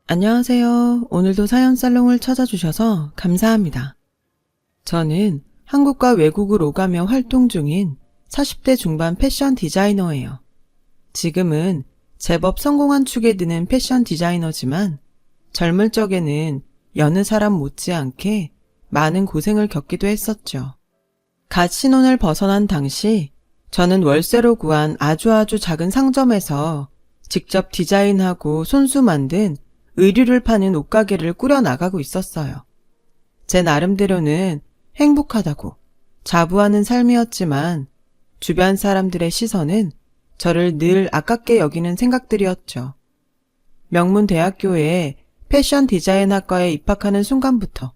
안녕하세요. 오늘도 사연살롱을 찾아주셔서 감사합니다. 저는 한국과 외국을 오가며 활동 중인 40대 중반 패션 디자이너예요. 지금은 제법 성공한 축에 드는 패션 디자이너지만 젊을 적에는 여느 사람 못지않게 많은 고생을 겪기도 했었죠. 갓 신혼을 벗어난 당시 저는 월세로 구한 아주 작은 상점에서 직접 디자인하고 손수 만든 의류를 파는 옷가게를 꾸려나가고 있었어요. 제 나름대로는 행복하다고 자부하는 삶이었지만 주변 사람들의 시선은 저를 늘 아깝게 여기는 생각들이었죠. 명문대학교에 패션 디자인학과에 입학하는 순간부터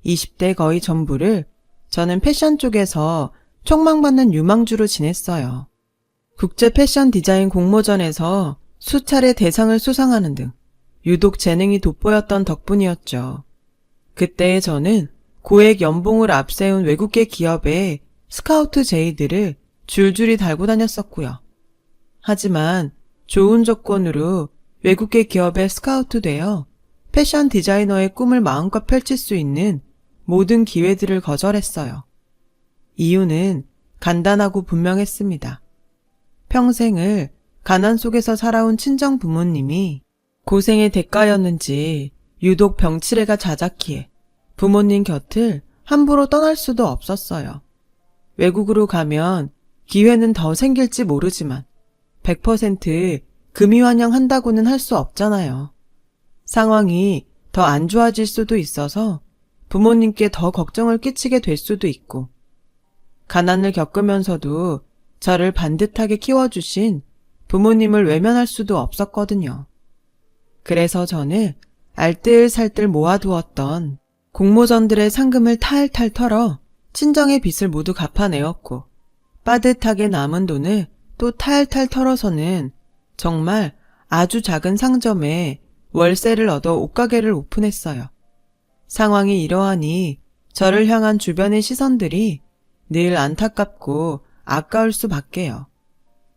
20대 거의 전부를 저는 패션 쪽에서 촉망받는 유망주로 지냈어요. 국제 패션 디자인 공모전에서 수차례 대상을 수상하는 등 유독 재능이 돋보였던 덕분이었죠. 그때의 저는 고액 연봉을 앞세운 외국계 기업의 스카우트 제의들을 줄줄이 달고 다녔었고요. 하지만 좋은 조건으로 외국계 기업에 스카우트 되어 패션 디자이너의 꿈을 마음껏 펼칠 수 있는 모든 기회들을 거절했어요. 이유는 간단하고 분명했습니다. 평생을 가난 속에서 살아온 친정 부모님이 고생의 대가였는지 유독 병치레가 잦았기에 부모님 곁을 함부로 떠날 수도 없었어요. 외국으로 가면 기회는 더 생길지 모르지만 100% 금이환영한다고는 할 수 없잖아요. 상황이 더 안 좋아질 수도 있어서 부모님께 더 걱정을 끼치게 될 수도 있고 가난을 겪으면서도 저를 반듯하게 키워주신 부모님을 외면할 수도 없었거든요. 그래서 저는 알뜰살뜰 모아두었던 공모전들의 상금을 탈탈 털어 친정의 빚을 모두 갚아내었고 빠듯하게 남은 돈을 또 탈탈 털어서는 정말 아주 작은 상점에 월세를 얻어 옷가게를 오픈했어요. 상황이 이러하니 저를 향한 주변의 시선들이 늘 안타깝고 아까울 수밖에요.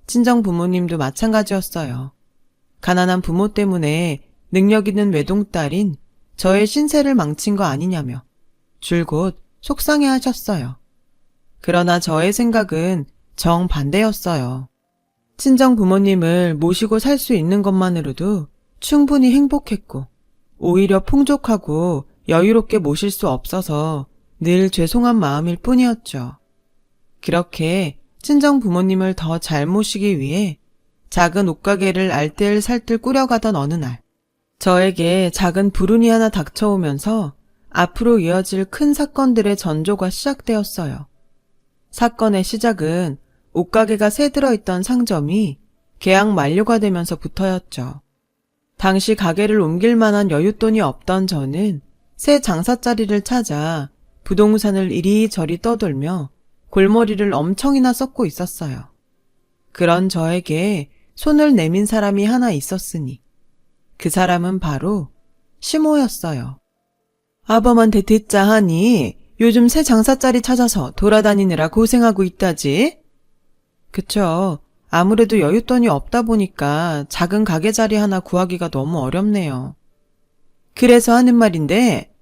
친정 부모님도 마찬가지였어요. 가난한 부모 때문에 능력 있는 외동딸인 저의 신세를 망친 거 아니냐며 줄곧 속상해 하셨어요. 그러나 저의 생각은 정반대였어요. 친정 부모님을 모시고 살 수 있는 것만으로도 충분히 행복했고 오히려 풍족하고 여유롭게 모실 수 없어서 늘 죄송한 마음일 뿐이었죠. 그렇게 친정 부모님을 더 잘 모시기 위해 작은 옷가게를 알뜰살뜰 꾸려가던 어느 날 저에게 작은 불운이 하나 닥쳐오면서 앞으로 이어질 큰 사건들의 전조가 시작되었어요. 사건의 시작은 옷가게가 새 들어있던 상점이 계약 만료가 되면서부터였죠. 당시 가게를 옮길 만한 여윳돈이 없던 저는 새 장사자리를 찾아 부동산을 이리저리 떠돌며 골머리를 엄청이나 썩고 있었어요. 그런 저에게 손을 내민 사람이 하나 있었으니 그 사람은 바로 시모였어요. 아범한테 듣자 하니 요즘 새 장사자리 찾아서 돌아다니느라 고생하고 있다지? 그쵸. 아무래도 여윳돈이 없다 보니까 작은 가게 자리 하나 구하기가 너무 어렵네요. 그래서 하는 말인데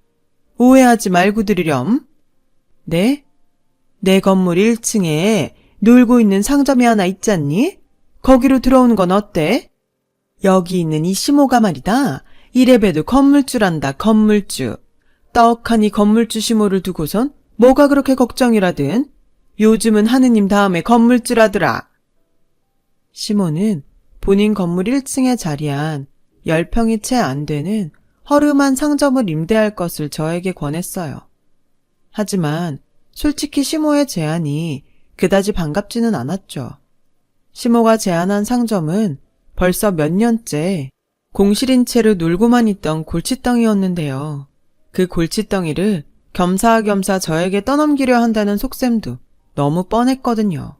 오해하지 말고 들으렴. 네? 내 건물 1층에 놀고 있는 상점이 하나 있잖니? 거기로 들어오는 건 어때? 여기 있는 이 시모가 말이다. 이래봬도 건물주란다, 건물주. 떡하니 건물주 시모를 두고선 뭐가 그렇게 걱정이라든. 요즘은 하느님 다음에 건물주라더라. 시모는 본인 건물 1층에 자리한 10평이 채 안 되는 허름한 상점을 임대할 것을 저에게 권했어요. 하지만 솔직히 시모의 제안이 그다지 반갑지는 않았죠. 시모가 제안한 상점은 벌써 몇 년째 공실인 채로 놀고만 있던 골칫덩이였는데요. 그 골칫덩이를 겸사겸사 저에게 떠넘기려 한다는 속셈도 너무 뻔했거든요.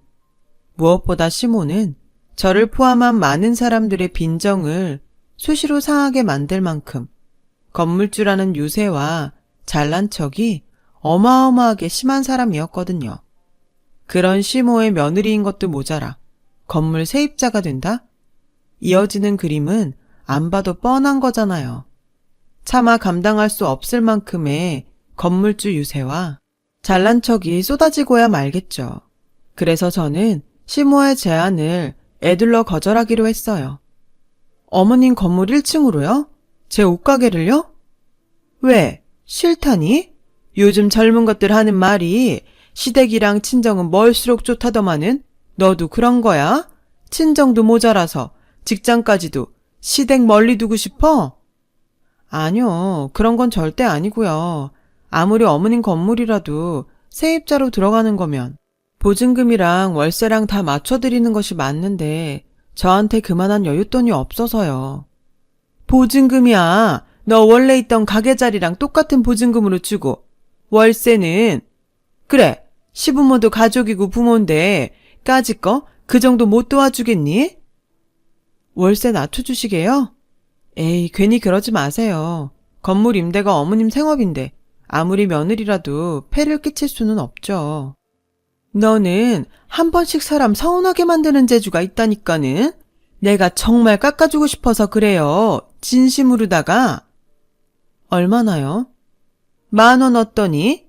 무엇보다 시모는 저를 포함한 많은 사람들의 빈정을 수시로 상하게 만들 만큼 건물주라는 유세와 잘난 척이 어마어마하게 심한 사람이었거든요. 그런 시모의 며느리인 것도 모자라 건물 세입자가 된다? 이어지는 그림은 안 봐도 뻔한 거잖아요. 차마 감당할 수 없을 만큼의 건물주 유세와 잘난 척이 쏟아지고야 말겠죠. 그래서 저는 시모의 제안을 애둘러 거절하기로 했어요. 어머님 건물 1층으로요? 제 옷가게를요? 왜? 싫다니? 요즘 젊은 것들 하는 말이 시댁이랑 친정은 멀수록 좋다더만은 너도 그런 거야? 친정도 모자라서 직장까지도 시댁 멀리 두고 싶어? 아니요, 그런 건 절대 아니고요. 아무리 어머님 건물이라도 세입자로 들어가는 거면 보증금이랑 월세랑 다 맞춰드리는 것이 맞는데 저한테 그만한 여윳돈이 없어서요. 보증금이야. 너 원래 있던 가게 자리랑 똑같은 보증금으로 주고 월세는 그래 시부모도 가족이고 부모인데 까짓 거 그 정도 못 도와주겠니? 월세 낮춰주시게요? 에이 괜히 그러지 마세요. 건물 임대가 어머님 생업인데 아무리 며느리라도 폐를 끼칠 수는 없죠. 너는 한 번씩 사람 서운하게 만드는 재주가 있다니까는. 내가 정말 깎아주고 싶어서 그래요. 진심으로다가. 얼마나요? 10,000원 어떠니?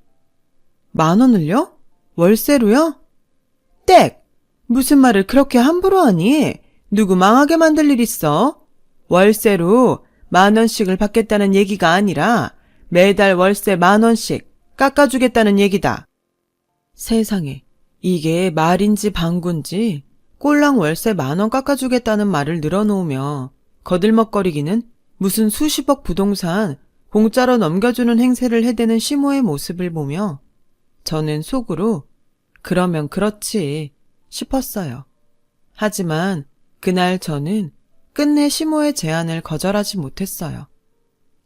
10,000원을요? 월세로요? 땡! 무슨 말을 그렇게 함부로 하니? 누구 망하게 만들 일 있어? 월세로 10,000원씩을 받겠다는 얘기가 아니라 매달 월세 10,000원씩 깎아주겠다는 얘기다. 세상에, 이게 말인지 방구인지 꼴랑 월세 10,000원 깎아주겠다는 말을 늘어놓으며 거들먹거리기는 무슨 수십억 부동산 공짜로 넘겨주는 행세를 해대는 시모의 모습을 보며 저는 속으로 그러면 그렇지 싶었어요. 하지만 그날 저는 끝내 시모의 제안을 거절하지 못했어요.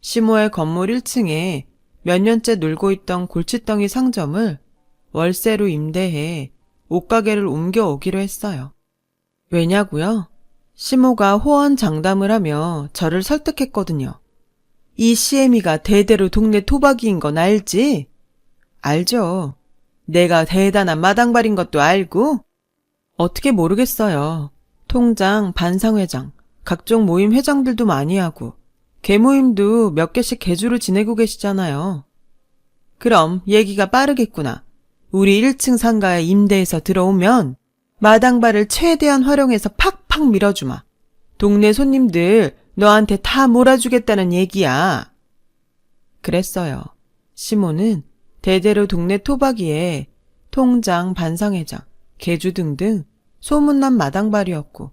시모의 건물 1층에 몇 년째 놀고 있던 골칫덩이 상점을 월세로 임대해 옷가게를 옮겨오기로 했어요. 왜냐고요? 시모가 호언장담을 하며 저를 설득했거든요. 이 시애미가 대대로 동네 토박이인 건 알지? 알죠. 내가 대단한 마당발인 것도 알고? 어떻게 모르겠어요. 통장, 반상회장, 각종 모임 회장들도 많이 하고 개모임도 몇 개씩 개주로 지내고 계시잖아요. 그럼 얘기가 빠르겠구나. 우리 1층 상가에 임대해서 들어오면 마당발을 최대한 활용해서 팍팍 밀어주마. 동네 손님들 너한테 다 몰아주겠다는 얘기야. 그랬어요. 시모는 대대로 동네 토박이에 통장, 반상회장, 개주 등등 소문난 마당발이었고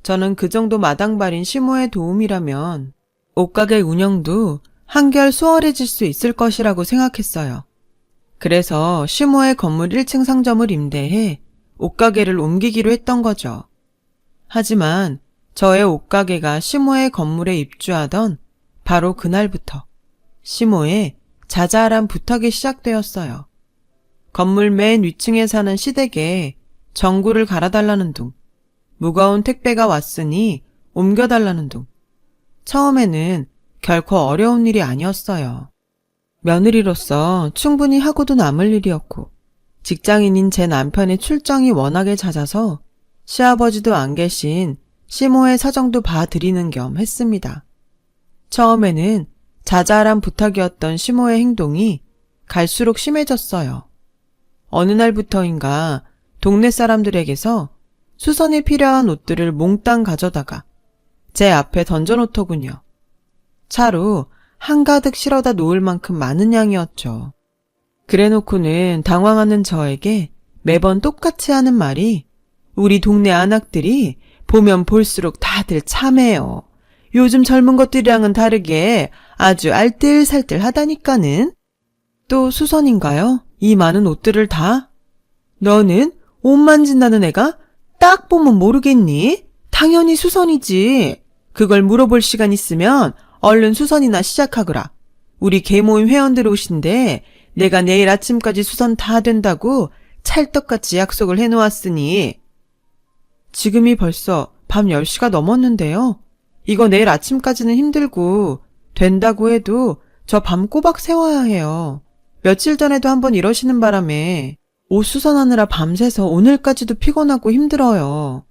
저는 그 정도 마당발인 시모의 도움이라면 옷가게 운영도 한결 수월해질 수 있을 것이라고 생각했어요. 그래서 시모의 건물 1층 상점을 임대해 옷가게를 옮기기로 했던 거죠. 하지만 저의 옷가게가 시모의 건물에 입주하던 바로 그날부터 시모의 자잘한 부탁이 시작되었어요. 건물 맨 위층에 사는 시댁에 전구를 갈아달라는 둥, 무거운 택배가 왔으니 옮겨달라는 둥. 처음에는 결코 어려운 일이 아니었어요. 며느리로서 충분히 하고도 남을 일이었고 직장인인 제 남편의 출장이 워낙에 잦아서 시아버지도 안 계신 시모의 사정도 봐드리는 겸 했습니다. 처음에는 자잘한 부탁이었던 시모의 행동이 갈수록 심해졌어요. 어느 날부터인가 동네 사람들에게서 수선이 필요한 옷들을 몽땅 가져다가 제 앞에 던져놓더군요. 차로 한가득 실어다 놓을 만큼 많은 양이었죠. 그래놓고는 당황하는 저에게 매번 똑같이 하는 말이 우리 동네 안악들이 보면 볼수록 다들 참해요. 요즘 젊은 것들이랑은 다르게 아주 알뜰살뜰하다니까는. 또 수선인가요? 이 많은 옷들을 다? 너는 옷 만진다는 애가 딱 보면 모르겠니? 당연히 수선이지. 그걸 물어볼 시간 있으면 얼른 수선이나 시작하거라. 우리 개모임 회원들 옷인데 내가 내일 아침까지 수선 다 된다고 찰떡같이 약속을 해놓았으니. 지금이 벌써 밤 10시가 넘었는데요. 이거 내일 아침까지는 힘들고 된다고 해도 저 밤 꼬박 세워야 해요. 며칠 전에도 한번 이러시는 바람에 옷 수선하느라 밤새서 오늘까지도 피곤하고 힘들어요.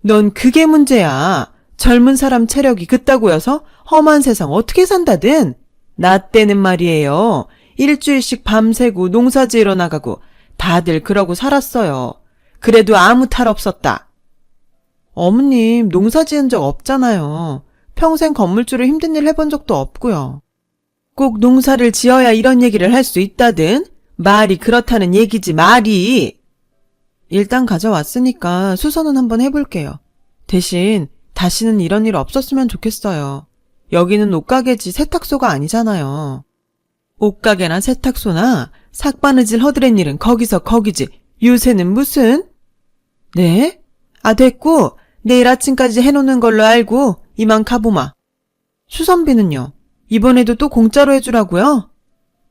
넌 그게 문제야. 젊은 사람 체력이 그따구여서 험한 세상 어떻게 산다든? 나 때는 말이에요. 일주일씩 밤새고 농사지으러 나가고 다들 그러고 살았어요. 그래도 아무 탈 없었다. 어머님, 농사 지은 적 없잖아요. 평생 건물주로 힘든 일 해본 적도 없고요. 꼭 농사를 지어야 이런 얘기를 할 수 있다든? 말이 그렇다는 얘기지, 말이. 일단 가져왔으니까 수선은 한번 해볼게요. 대신 다시는 이런 일 없었으면 좋겠어요. 여기는 옷가게지 세탁소가 아니잖아요. 옷가게나 세탁소나 삭바느질 허드렛 일은 거기서 거기지. 요새는 무슨? 네? 아, 됐고 내일 아침까지 해놓는 걸로 알고 이만 가보마. 수선비는요? 이번에도 또 공짜로 해주라고요?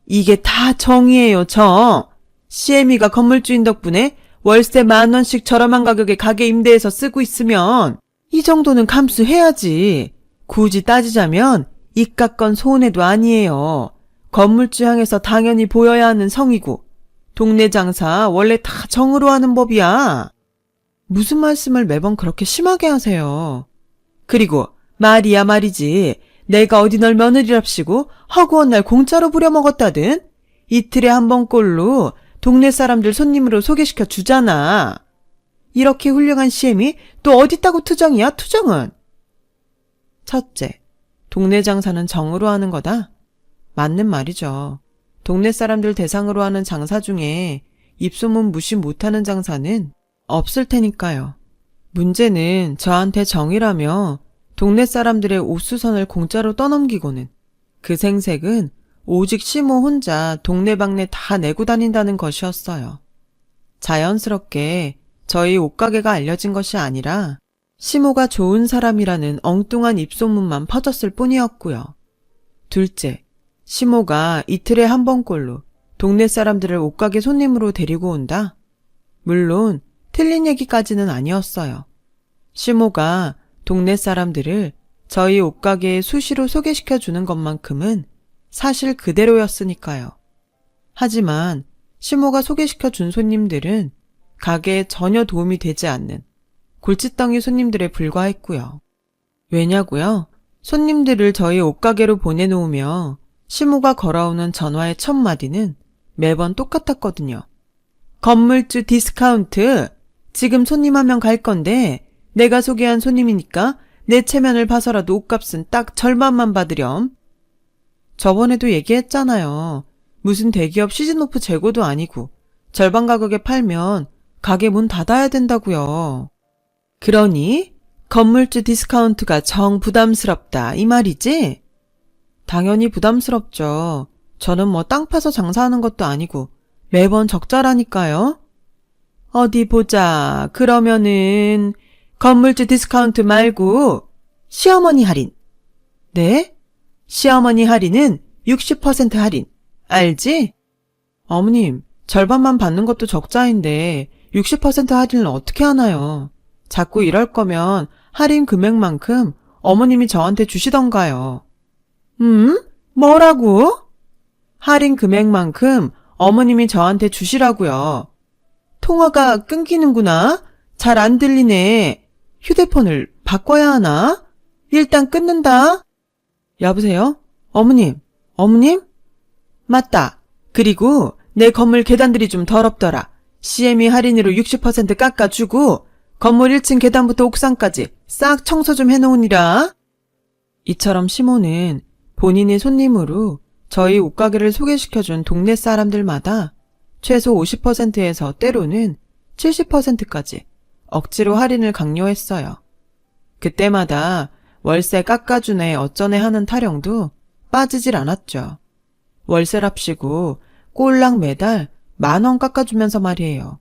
이게 다 정이에요, 정. CM이가 건물주인 덕분에 월세 10,000원씩 저렴한 가격에 가게 임대해서 쓰고 있으면 이 정도는 감수해야지. 굳이 따지자면 이깟 건 손해도 아니에요. 건물주 향해서 당연히 보여야 하는 성이고 동네 장사 원래 다 정으로 하는 법이야. 무슨 말씀을 매번 그렇게 심하게 하세요. 그리고 말이야 말이지. 내가 어디 널 며느리랍시고 허구한 날 공짜로 부려먹었다든? 이틀에 한 번꼴로 동네 사람들 손님으로 소개시켜 주잖아. 이렇게 훌륭한 CM이 또 어디 있다고 투정이야, 투정은? 첫째, 동네 장사는 정으로 하는 거다? 맞는 말이죠. 동네 사람들 대상으로 하는 장사 중에 입소문 무시 못하는 장사는 없을 테니까요. 문제는 저한테 정이라며 동네 사람들의 옷수선을 공짜로 떠넘기고는 그 생색은 오직 시모 혼자 동네방네 다 내고 다닌다는 것이었어요. 자연스럽게 저희 옷가게가 알려진 것이 아니라 시모가 좋은 사람이라는 엉뚱한 입소문만 퍼졌을 뿐이었고요. 둘째, 시모가 이틀에 한 번꼴로 동네 사람들을 옷가게 손님으로 데리고 온다? 물론 틀린 얘기까지는 아니었어요. 시모가 동네 사람들을 저희 옷가게에 수시로 소개시켜주는 것만큼은 사실 그대로였으니까요. 하지만 시모가 소개시켜준 손님들은 가게에 전혀 도움이 되지 않는 골칫덩이 손님들에 불과했고요. 왜냐고요? 손님들을 저희 옷가게로 보내놓으며 시모가 걸어오는 전화의 첫 마디는 매번 똑같았거든요. 건물주 디스카운트, 지금 손님 한 명 갈 건데 내가 소개한 손님이니까 내 체면을 봐서라도 옷값은 딱 절반만 받으렴. 저번에도 얘기했잖아요. 무슨 대기업 시즌오프 재고도 아니고 절반 가격에 팔면 가게 문 닫아야 된다고요. 그러니 건물주 디스카운트가 정 부담스럽다 이 말이지? 당연히 부담스럽죠. 저는 뭐 땅 파서 장사하는 것도 아니고 매번 적자라니까요. 어디 보자. 그러면은 건물주 디스카운트 말고 시어머니 할인. 네? 시어머니 할인은 60% 할인. 알지? 어머님, 절반만 받는 것도 적자인데 60% 할인을 어떻게 하나요? 자꾸 이럴 거면 할인 금액만큼 어머님이 저한테 주시던가요. 뭐라고? 할인 금액만큼 어머님이 저한테 주시라고요. 통화가 끊기는구나. 잘 안 들리네. 휴대폰을 바꿔야 하나? 일단 끊는다. 여보세요? 어머님? 어머님? 맞다. 그리고 내 건물 계단들이 좀 더럽더라. CME 할인으로 60% 깎아주고 건물 1층 계단부터 옥상까지 싹 청소 좀 해놓으니라. 이처럼 시모는 본인의 손님으로 저희 옷가게를 소개시켜준 동네 사람들마다 최소 50%에서 때로는 70%까지 억지로 할인을 강요했어요. 그때마다 월세 깎아주네 어쩌네 하는 타령도 빠지질 않았죠. 월세랍시고 꼴랑 매달 10,000원 깎아주면서 말이에요.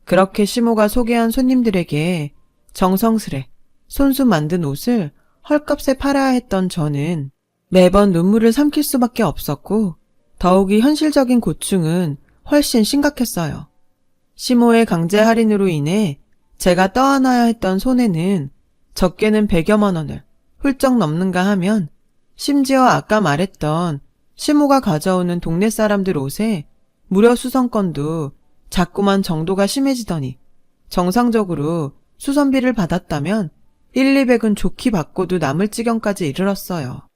그렇게 시모가 소개한 손님들에게 정성스레 손수 만든 옷을 헐값에 팔아야 했던 저는 매번 눈물을 삼킬 수밖에 없었고 더욱이 현실적인 고충은 훨씬 심각했어요. 시모의 강제 할인으로 인해 제가 떠안아야 했던 손해는 적게는 100여만 원을 훌쩍 넘는가 하면 심지어 아까 말했던 시모가 가져오는 동네 사람들 옷에 무료 수선권도 자꾸만 정도가 심해지더니 정상적으로 수선비를 받았다면 1, 200은 좋게 받고도 남을 지경까지 이르렀어요.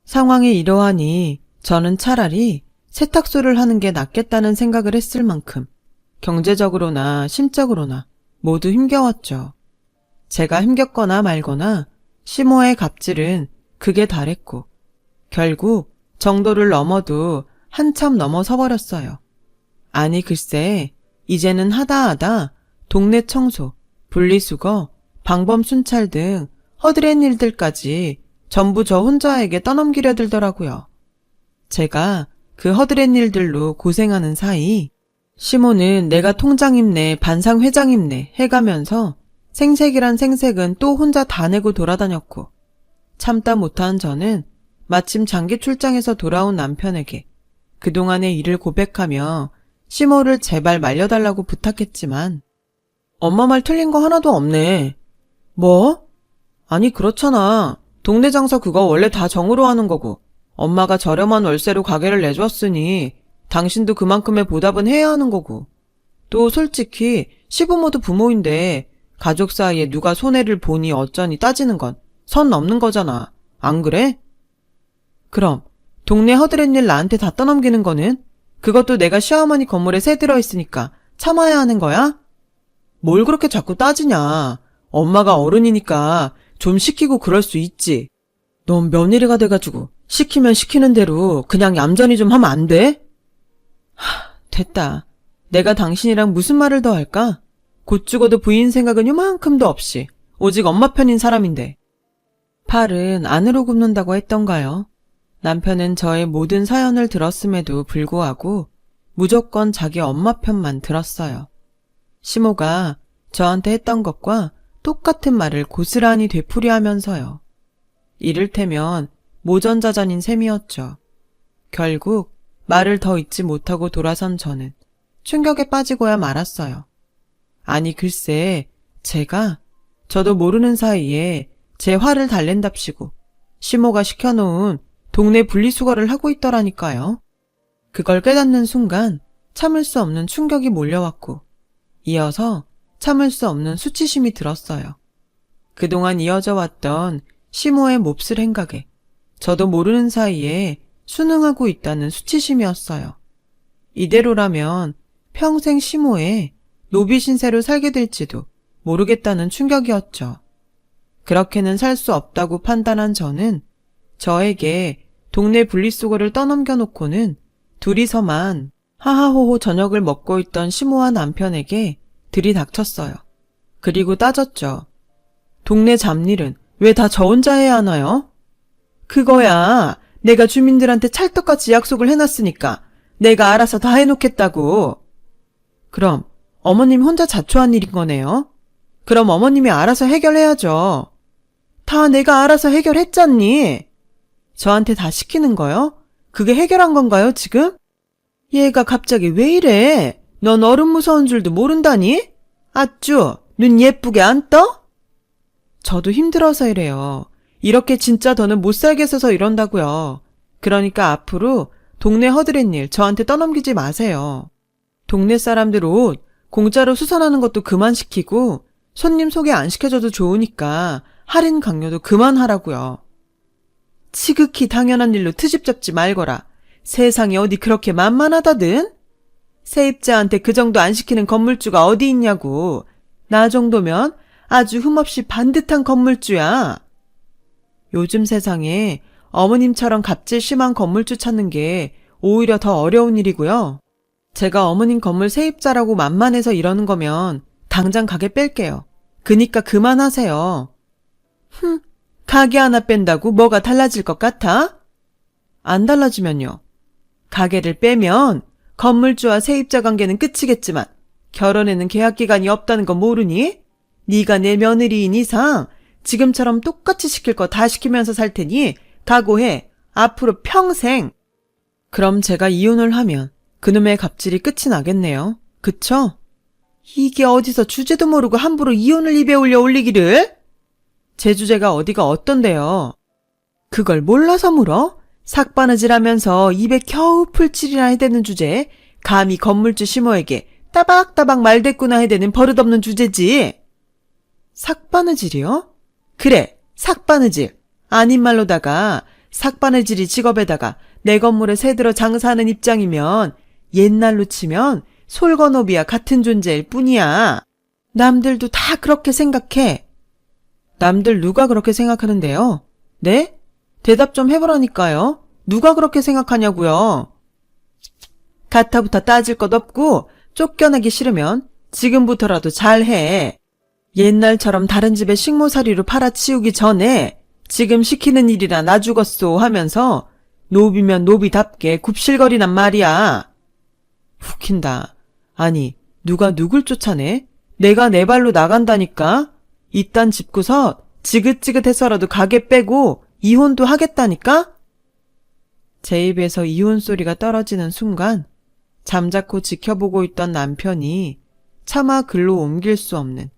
상황이 이러하니 저는 차라리 세탁소를 하는 게 낫겠다는 생각을 했을 만큼 경제적으로나 심적으로나 모두 힘겨웠죠. 제가 힘겹거나 말거나 시모의 갑질은 극에 달했고 결국 정도를 넘어도 한참 넘어서 버렸어요. 아니 글쎄 이제는 하다 동네 청소, 분리수거, 방범 순찰 등 허드렛 일들까지 전부 저 혼자에게 떠넘기려 들더라고요. 제가 그 허드렛 일들로 고생하는 사이 시모는 내가 통장임내 반상회장임내 해가면서 생색이란 생색은 또 혼자 다 내고 돌아다녔고 참다 못한 저는 마침 장기 출장에서 돌아온 남편에게 그동안의 일을 고백하며 시모를 제발 말려달라고 부탁했지만 엄마 말 틀린 거 하나도 없네. 뭐? 아니 그렇잖아. 동네 장사 그거 원래 다 정으로 하는 거고 엄마가 저렴한 월세로 가게를 내줬으니 당신도 그만큼의 보답은 해야 하는 거고 또 솔직히 시부모도 부모인데 가족 사이에 누가 손해를 보니 어쩌니 따지는 건 선 넘는 거잖아. 안 그래? 그럼 동네 허드렛 일 나한테 다 떠넘기는 거는 그것도 내가 시어머니 건물에 새 들어있으니까 참아야 하는 거야? 뭘 그렇게 자꾸 따지냐. 엄마가 어른이니까 좀 시키고 그럴 수 있지. 넌 며느리가 돼가지고 시키면 시키는 대로 그냥 얌전히 좀 하면 안 돼? 됐다. 내가 당신이랑 무슨 말을 더 할까? 곧 죽어도 부인 생각은 요만큼도 없이 오직 엄마 편인 사람인데. 팔은 안으로 굽는다고 했던가요? 남편은 저의 모든 사연을 들었음에도 불구하고 무조건 자기 엄마 편만 들었어요. 시모가 저한테 했던 것과 똑같은 말을 고스란히 되풀이하면서요. 이를테면 모전자전인 셈이었죠. 결국 말을 더 잊지 못하고 돌아선 저는 충격에 빠지고야 말았어요. 아니 글쎄 제가 저도 모르는 사이에 제 화를 달랜답시고 시모가 시켜놓은 동네 분리수거를 하고 있더라니까요. 그걸 깨닫는 순간 참을 수 없는 충격이 몰려왔고 이어서 참을 수 없는 수치심이 들었어요. 그동안 이어져 왔던 시모의 몹쓸 행각에 저도 모르는 사이에 순응하고 있다는 수치심이었어요. 이대로라면 평생 시모의 노비 신세로 살게 될지도 모르겠다는 충격이었죠. 그렇게는 살 수 없다고 판단한 저는 저에게 동네 분리수거를 떠넘겨 놓고는 둘이서만 하하호호 저녁을 먹고 있던 시모와 남편에게 들이닥쳤어요. 그리고 따졌죠. 동네 잡일은 왜 다 저 혼자 해야 하나요? 그거야 내가 주민들한테 찰떡같이 약속을 해놨으니까 내가 알아서 다 해놓겠다고. 그럼 어머님 혼자 자초한 일인 거네요? 그럼 어머님이 알아서 해결해야죠. 다 내가 알아서 해결했잖니. 저한테 다 시키는 거요? 그게 해결한 건가요 지금? 얘가 갑자기 왜 이래? 넌 어른 무서운 줄도 모른다니? 아쭈 눈 예쁘게 안 떠? 저도 힘들어서 이래요. 이렇게 진짜 더는 못 살겠어서 이런다고요. 그러니까 앞으로 동네 허드렛 일 저한테 떠넘기지 마세요. 동네 사람들 옷 공짜로 수선하는 것도 그만 시키고 손님 소개 안 시켜줘도 좋으니까 할인 강요도 그만하라고요. 지극히 당연한 일로 트집 잡지 말거라. 세상에 어디 그렇게 만만하다든? 세입자한테 그 정도 안 시키는 건물주가 어디 있냐고. 나 정도면 아주 흠없이 반듯한 건물주야. 요즘 세상에 어머님처럼 갑질 심한 건물주 찾는 게 오히려 더 어려운 일이고요. 제가 어머님 건물 세입자라고 만만해서 이러는 거면 당장 가게 뺄게요. 그니까 그만하세요. 가게 하나 뺀다고 뭐가 달라질 것 같아? 안 달라지면요. 가게를 빼면 건물주와 세입자 관계는 끝이겠지만 결혼에는 계약기간이 없다는 거 모르니? 네가 내 며느리인 이상 지금처럼 똑같이 시킬 거 다 시키면서 살 테니 각오해. 앞으로 평생. 그럼 제가 이혼을 하면 그놈의 갑질이 끝이 나겠네요. 그쵸? 이게 어디서 주제도 모르고 함부로 이혼을 입에 올리기를? 제 주제가 어디가 어떤데요? 그걸 몰라서 물어? 삭바느질하면서 입에 겨우 풀칠이나 해대는 주제에 감히 건물주 시모에게 따박따박 말대꾸나 해대는 버릇없는 주제지. 삭바느질이요? 그래, 삭바느질. 아닌 말로다가 삭바느질이 직업에다가 내 건물에 새들어 장사하는 입장이면 옛날로 치면 솔건업이야 같은 존재일 뿐이야. 남들도 다 그렇게 생각해. 남들 누가 그렇게 생각하는데요? 네? 대답 좀 해보라니까요. 누가 그렇게 생각하냐고요. 가타부타 따질 것 없고 쫓겨나기 싫으면 지금부터라도 잘해. 옛날처럼 다른 집에 식모살이로 팔아치우기 전에 지금 시키는 일이라 나 죽었소 하면서 노비면 노비답게 굽실거리란 말이야. 웃긴다. 아니, 누가 누굴 쫓아내? 내가 내 발로 나간다니까? 이딴 집구석 지긋지긋해서라도 가게 빼고 이혼도 하겠다니까? 제 입에서 이혼 소리가 떨어지는 순간 잠자코 지켜보고 있던 남편이 차마 글로 옮길 수 없는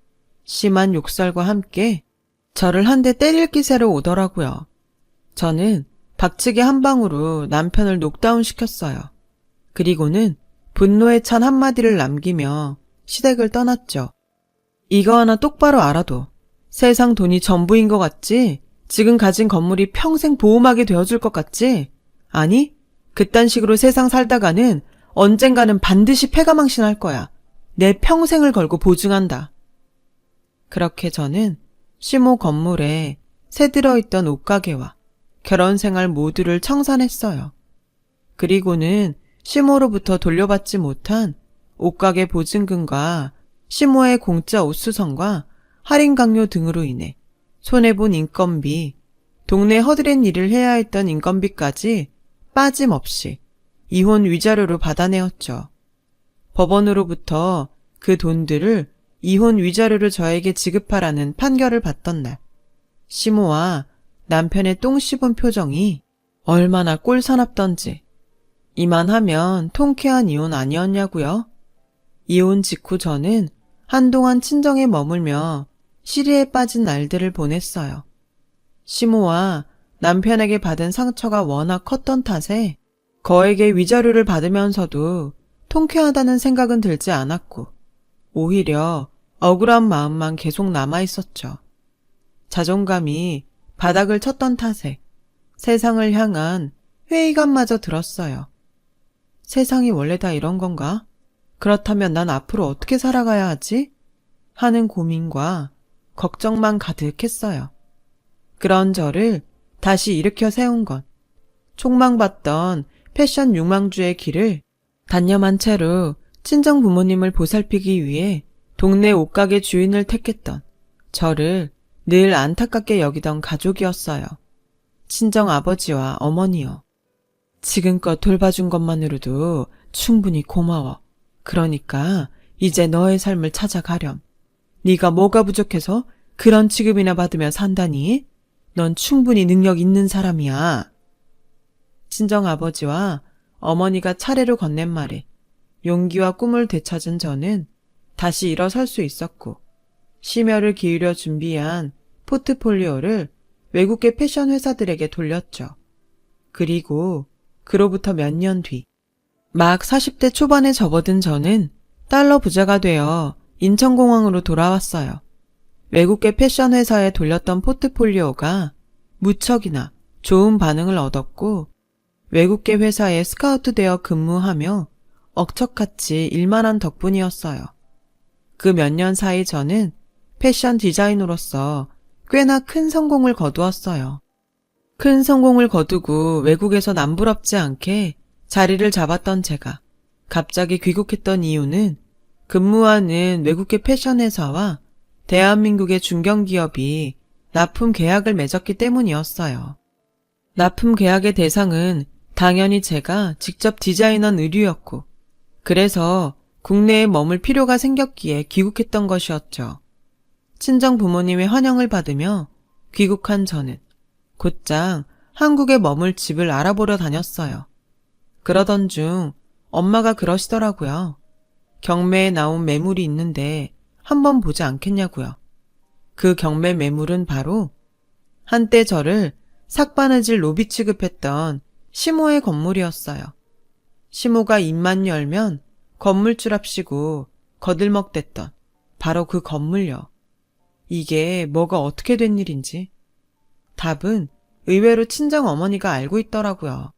심한 욕설과 함께 저를 한 대 때릴 기세로 오더라고요. 저는 박치기 한 방으로 남편을 녹다운 시켰어요. 그리고는 분노에 찬 한마디를 남기며 시댁을 떠났죠. 이거 하나 똑바로 알아도 세상 돈이 전부인 것 같지? 지금 가진 건물이 평생 보험하게 되어줄 것 같지? 아니, 그딴 식으로 세상 살다가는 언젠가는 반드시 패가망신할 거야. 내 평생을 걸고 보증한다. 그렇게 저는 시모 건물에 새 들어있던 옷가게와 결혼생활 모두를 청산했어요. 그리고는 시모로부터 돌려받지 못한 옷가게 보증금과 시모의 공짜 옷수선과 할인 강요 등으로 인해 손해본 인건비, 동네 허드렛 일을 해야 했던 인건비까지 빠짐없이 이혼 위자료로 받아내었죠. 법원으로부터 그 돈들을 이혼 위자료를 저에게 지급하라는 판결을 받던 날, 시모와 남편의 똥 씹은 표정이 얼마나 꼴사납던지. 이만하면 통쾌한 이혼 아니었냐고요? 이혼 직후 저는 한동안 친정에 머물며 시리에 빠진 날들을 보냈어요. 시모와 남편에게 받은 상처가 워낙 컸던 탓에 거액의 위자료를 받으면서도 통쾌하다는 생각은 들지 않았고 오히려 억울한 마음만 계속 남아있었죠. 자존감이 바닥을 쳤던 탓에 세상을 향한 회의감마저 들었어요. 세상이 원래 다 이런 건가? 그렇다면 난 앞으로 어떻게 살아가야 하지? 하는 고민과 걱정만 가득했어요. 그런 저를 다시 일으켜 세운 건 촉망받던 패션 유망주의 길을 단념한 채로 친정 부모님을 보살피기 위해 동네 옷가게 주인을 택했던 저를 늘 안타깝게 여기던 가족이었어요. 친정 아버지와 어머니요. 지금껏 돌봐준 것만으로도 충분히 고마워. 그러니까 이제 너의 삶을 찾아가렴. 네가 뭐가 부족해서 그런 취급이나 받으며 산다니? 넌 충분히 능력 있는 사람이야. 친정 아버지와 어머니가 차례로 건넨 말에 용기와 꿈을 되찾은 저는 다시 일어설 수 있었고 심혈을 기울여 준비한 포트폴리오를 외국계 패션 회사들에게 돌렸죠. 그리고 그로부터 몇 년 뒤, 막 40대 초반에 접어든 저는 달러 부자가 되어 인천공항으로 돌아왔어요. 외국계 패션 회사에 돌렸던 포트폴리오가 무척이나 좋은 반응을 얻었고 외국계 회사에 스카우트되어 근무하며 억척같이 일만 한 덕분이었어요. 그 몇 년 사이 저는 패션 디자이너로서 꽤나 큰 성공을 거두었어요. 큰 성공을 거두고 외국에서 남부럽지 않게 자리를 잡았던 제가 갑자기 귀국했던 이유는 근무하는 외국계 패션 회사와 대한민국의 중견기업이 납품 계약을 맺었기 때문이었어요. 납품 계약의 대상은 당연히 제가 직접 디자인한 의류였고 그래서 국내에 머물 필요가 생겼기에 귀국했던 것이었죠. 친정 부모님의 환영을 받으며 귀국한 저는 곧장 한국에 머물 집을 알아보러 다녔어요. 그러던 중 엄마가 그러시더라고요. 경매에 나온 매물이 있는데 한번 보지 않겠냐고요. 그 경매 매물은 바로 한때 저를 삭바느질 노비 취급했던 시모의 건물이었어요. 시모가 입만 열면 건물주랍시고 거들먹댔던 바로 그 건물요. 이게 뭐가 어떻게 된 일인지. 답은 의외로 친정 어머니가 알고 있더라고요.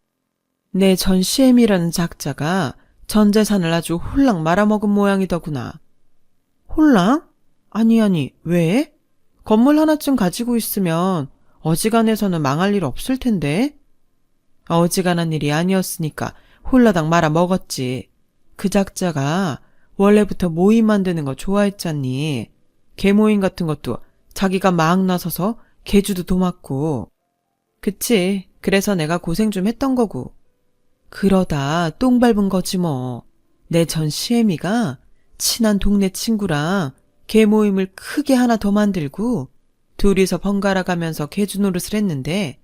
내 전 시엠이라는 작자가 전 재산을 아주 홀랑 말아먹은 모양이더구나. 홀랑? 아니, 왜? 건물 하나쯤 가지고 있으면 어지간해서는 망할 일 없을 텐데. 어지간한 일이 아니었으니까 홀라당 말아먹었지. 그 작자가 원래부터 모임 만드는 거 좋아했잖니. 개모임 같은 것도 자기가 막 나서서 개주도 도맡고. 그치. 그래서 내가 고생 좀 했던 거고. 그러다 똥 밟은 거지 뭐. 내 전 시애미가 친한 동네 친구랑 개모임을 크게 하나 더 만들고 둘이서 번갈아 가면서 개주 노릇을 했는데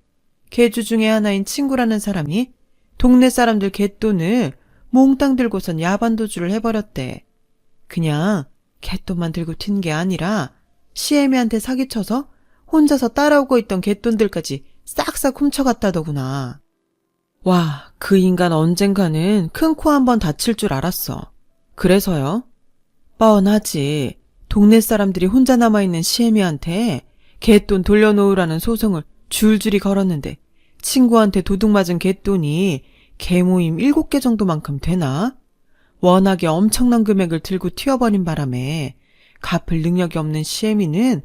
개주 중에 하나인 친구라는 사람이 동네 사람들 개돈을 몽땅 들고선 야반도주를 해버렸대. 그냥 개돈만 들고 튄 게 아니라 시애미한테 사기쳐서 혼자서 따라오고 있던 개돈들까지 싹싹 훔쳐갔다더구나. 와, 그 인간 언젠가는 큰 코 한번 다칠 줄 알았어. 그래서요? 뻔하지. 동네 사람들이 혼자 남아있는 시애미한테 개돈 돌려놓으라는 소송을 줄줄이 걸었는데 친구한테 도둑 맞은 개돈이 개모임 7개 정도만큼 되나? 워낙에 엄청난 금액을 들고 튀어버린 바람에 갚을 능력이 없는 시애미는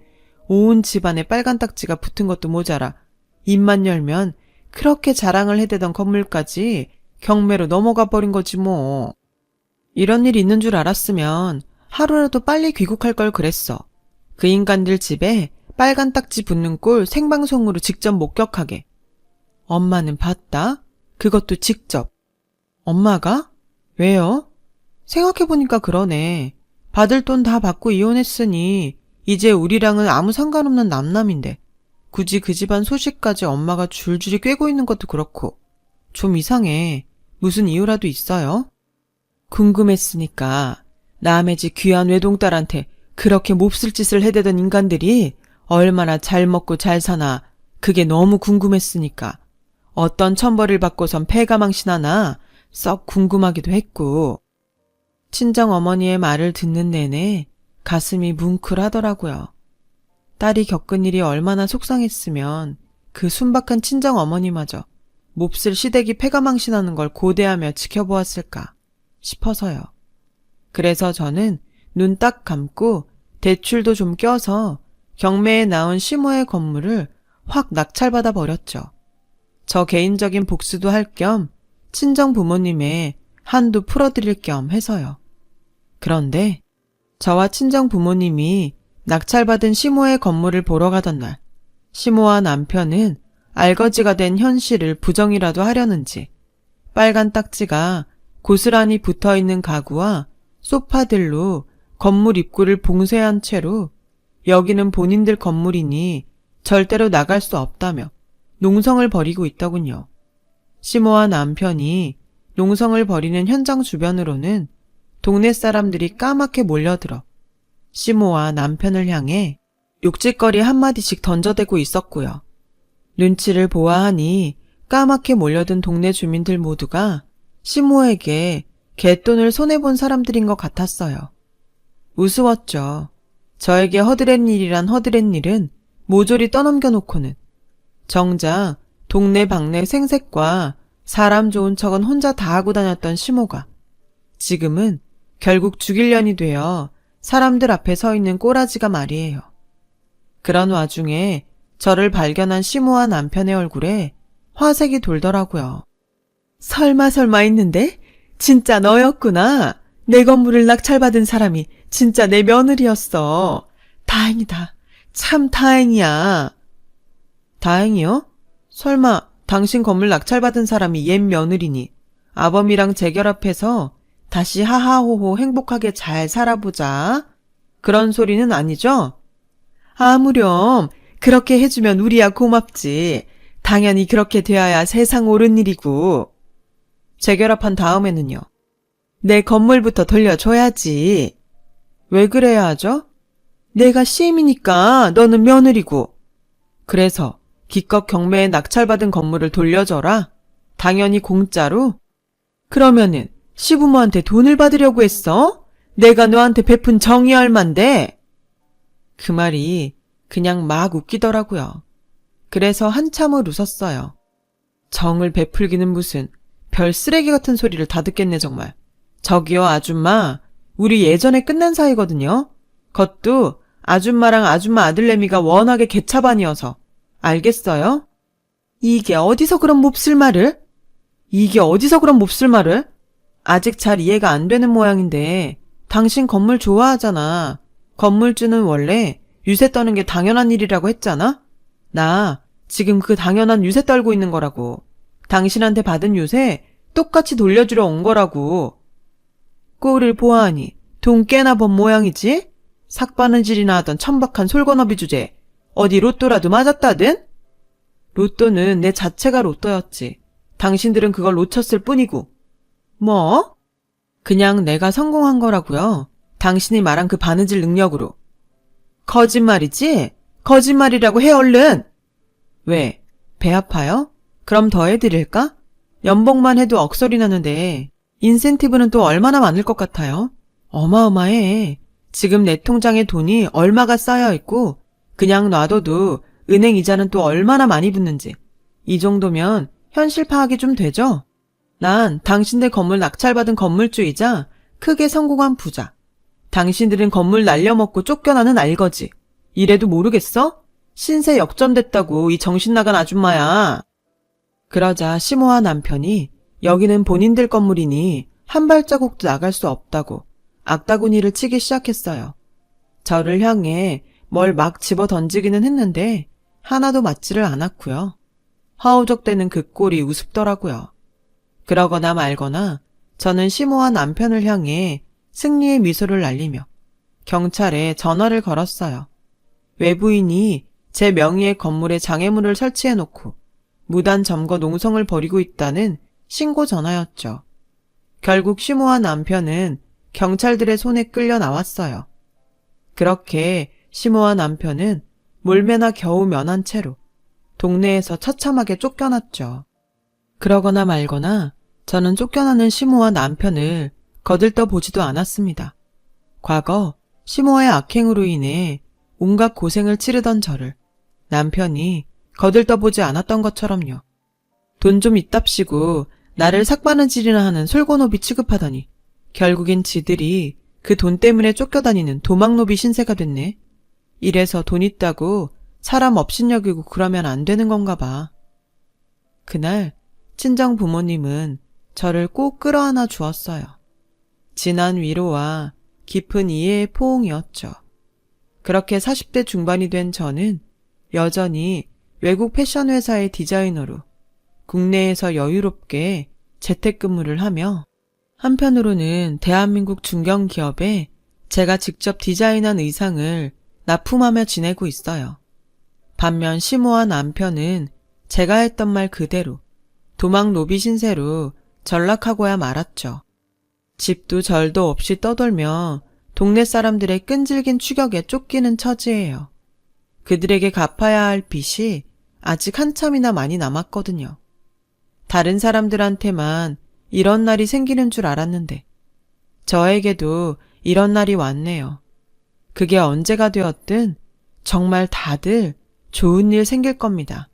온 집안에 빨간 딱지가 붙은 것도 모자라 입만 열면 그렇게 자랑을 해대던 건물까지 경매로 넘어가 버린 거지 뭐. 이런 일 있는 줄 알았으면 하루라도 빨리 귀국할 걸 그랬어. 그 인간들 집에 빨간 딱지 붙는 꼴 생방송으로 직접 목격하게. 엄마는 봤다? 그것도 직접. 엄마가? 왜요? 생각해보니까 그러네. 받을 돈 다 받고 이혼했으니 이제 우리랑은 아무 상관없는 남남인데 굳이 그 집안 소식까지 엄마가 줄줄이 꿰고 있는 것도 그렇고 좀 이상해. 무슨 이유라도 있어요? 궁금했으니까 남의 집 귀한 외동딸한테 그렇게 몹쓸 짓을 해대던 인간들이 얼마나 잘 먹고 잘 사나 그게 너무 궁금했으니까 어떤 천벌을 받고선 패가망신하나 썩 궁금하기도 했고 친정어머니의 말을 듣는 내내 가슴이 뭉클하더라고요. 딸이 겪은 일이 얼마나 속상했으면 그 순박한 친정어머니마저 몹쓸 시댁이 패가망신하는 걸 고대하며 지켜보았을까 싶어서요. 그래서 저는 눈 딱 감고 대출도 좀 껴서 경매에 나온 시모의 건물을 확 낙찰받아 버렸죠. 저 개인적인 복수도 할 겸 친정 부모님의 한도 풀어드릴 겸 해서요. 그런데 저와 친정 부모님이 낙찰받은 시모의 건물을 보러 가던 날 시모와 남편은 알거지가 된 현실을 부정이라도 하려는지 빨간 딱지가 고스란히 붙어있는 가구와 소파들로 건물 입구를 봉쇄한 채로 여기는 본인들 건물이니 절대로 나갈 수 없다며 농성을 벌이고 있더군요. 시모와 남편이 농성을 벌이는 현장 주변으로는 동네 사람들이 까맣게 몰려들어 시모와 남편을 향해 욕짓거리 한마디씩 던져대고 있었고요. 눈치를 보아하니 까맣게 몰려든 동네 주민들 모두가 시모에게 갯돈을 손해본 사람들인 것 같았어요. 우스웠죠. 저에게 허드렛 일이란 허드렛 일은 모조리 떠넘겨놓고는 정작 동네 방네 생색과 사람 좋은 척은 혼자 다 하고 다녔던 시모가 지금은 결국 죽일년이 되어 사람들 앞에 서 있는 꼬라지가 말이에요. 그런 와중에 저를 발견한 시모와 남편의 얼굴에 화색이 돌더라고요. 설마 했는데? 진짜 너였구나. 내 건물을 낙찰받은 사람이 진짜 내 며느리였어. 다행이다. 참 다행이야. 다행이요? 설마 당신 건물 낙찰받은 사람이 옛 며느리니 아범이랑 재결합해서 다시 하하호호 행복하게 잘 살아보자. 그런 소리는 아니죠? 아무렴 그렇게 해주면 우리야 고맙지. 당연히 그렇게 되어야 세상 옳은 일이고. 재결합한 다음에는요. 내 건물부터 돌려줘야지. 왜 그래야 하죠? 내가 시임이니까 너는 며느리고. 그래서 기껏 경매에 낙찰받은 건물을 돌려줘라? 당연히 공짜로? 그러면은 시부모한테 돈을 받으려고 했어? 내가 너한테 베푼 정이 얼만데? 그 말이 그냥 막 웃기더라고요. 그래서 한참을 웃었어요. 정을 베풀기는 무슨 별 쓰레기 같은 소리를 다 듣겠네 정말. 저기요 아줌마, 우리 예전에 끝난 사이거든요. 그것도 아줌마랑 아줌마 아들내미가 워낙에 개차반이어서. 알겠어요? 이게 어디서 그런 몹쓸 말을? 아직 잘 이해가 안 되는 모양인데 당신 건물 좋아하잖아. 건물주는 원래 유세 떠는 게 당연한 일이라고 했잖아? 나 지금 그 당연한 유세 떨고 있는 거라고. 당신한테 받은 유세 똑같이 돌려주러 온 거라고. 꼴을 보아하니 돈 꽤나 번 모양이지? 삭바느질이나 하던 천박한 솔건어비 주제. 어디 로또라도 맞았다든? 로또는 내 자체가 로또였지. 당신들은 그걸 놓쳤을 뿐이고. 뭐? 그냥 내가 성공한 거라고요. 당신이 말한 그 바느질 능력으로. 거짓말이지? 거짓말이라고 해 얼른! 왜? 배 아파요? 그럼 더 해드릴까? 연봉만 해도 억소리 나는데 인센티브는 또 얼마나 많을 것 같아요? 어마어마해. 지금 내 통장에 돈이 얼마가 쌓여있고 그냥 놔둬도 은행 이자는 또 얼마나 많이 붙는지. 이 정도면 현실 파악이 좀 되죠? 난 당신들 건물 낙찰받은 건물주이자 크게 성공한 부자. 당신들은 건물 날려먹고 쫓겨나는 알거지. 이래도 모르겠어? 신세 역전됐다고 이 정신나간 아줌마야. 그러자 시모아 남편이 여기는 본인들 건물이니 한 발자국도 나갈 수 없다고 악다구니를 치기 시작했어요. 저를 향해 뭘 막 집어 던지기는 했는데 하나도 맞지를 않았고요. 허우적대는 그 꼴이 우습더라고요. 그러거나 말거나 저는 시모아 남편을 향해 승리의 미소를 날리며 경찰에 전화를 걸었어요. 외부인이 제 명의의 건물에 장애물을 설치해놓고 무단 점거 농성을 벌이고 있다는 신고 전화였죠. 결국 시모아 남편은 경찰들의 손에 끌려 나왔어요. 그렇게 시모아 남편은 몰매나 겨우 면한 채로 동네에서 처참하게 쫓겨났죠. 그러거나 말거나 저는 쫓겨나는 시모아 남편을 거들떠 보지도 않았습니다. 과거 시모아의 악행으로 인해 온갖 고생을 치르던 저를 남편이 거들떠보지 않았던 것처럼요. 돈 좀 있답시고 나를 삭바느질이나 하는 솔고노비 취급하더니 결국엔 지들이 그 돈 때문에 쫓겨다니는 도망노비 신세가 됐네. 이래서 돈 있다고 사람 업신여기고 그러면 안 되는 건가 봐. 그날 친정 부모님은 저를 꼭 끌어안아 주었어요. 진한 위로와 깊은 이해의 포옹이었죠. 그렇게 40대 중반이 된 저는 여전히 외국 패션 회사의 디자이너로 국내에서 여유롭게 재택근무를 하며 한편으로는 대한민국 중견기업에 제가 직접 디자인한 의상을 납품하며 지내고 있어요. 반면 시모아 남편은 제가 했던 말 그대로 도망 노비 신세로 전락하고야 말았죠. 집도 절도 없이 떠돌며 동네 사람들의 끈질긴 추격에 쫓기는 처지예요. 그들에게 갚아야 할 빚이 아직 한참이나 많이 남았거든요. 다른 사람들한테만 이런 날이 생기는 줄 알았는데 저에게도 이런 날이 왔네요. 그게 언제가 되었든 정말 다들 좋은 일 생길 겁니다.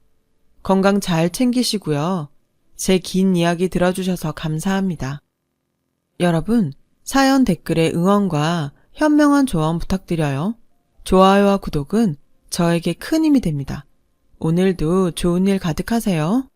건강 잘 챙기시고요. 제 긴 이야기 들어주셔서 감사합니다. 여러분, 사연 댓글에 응원과 현명한 조언 부탁드려요. 좋아요와 구독은 저에게 큰 힘이 됩니다. 오늘도 좋은 일 가득하세요.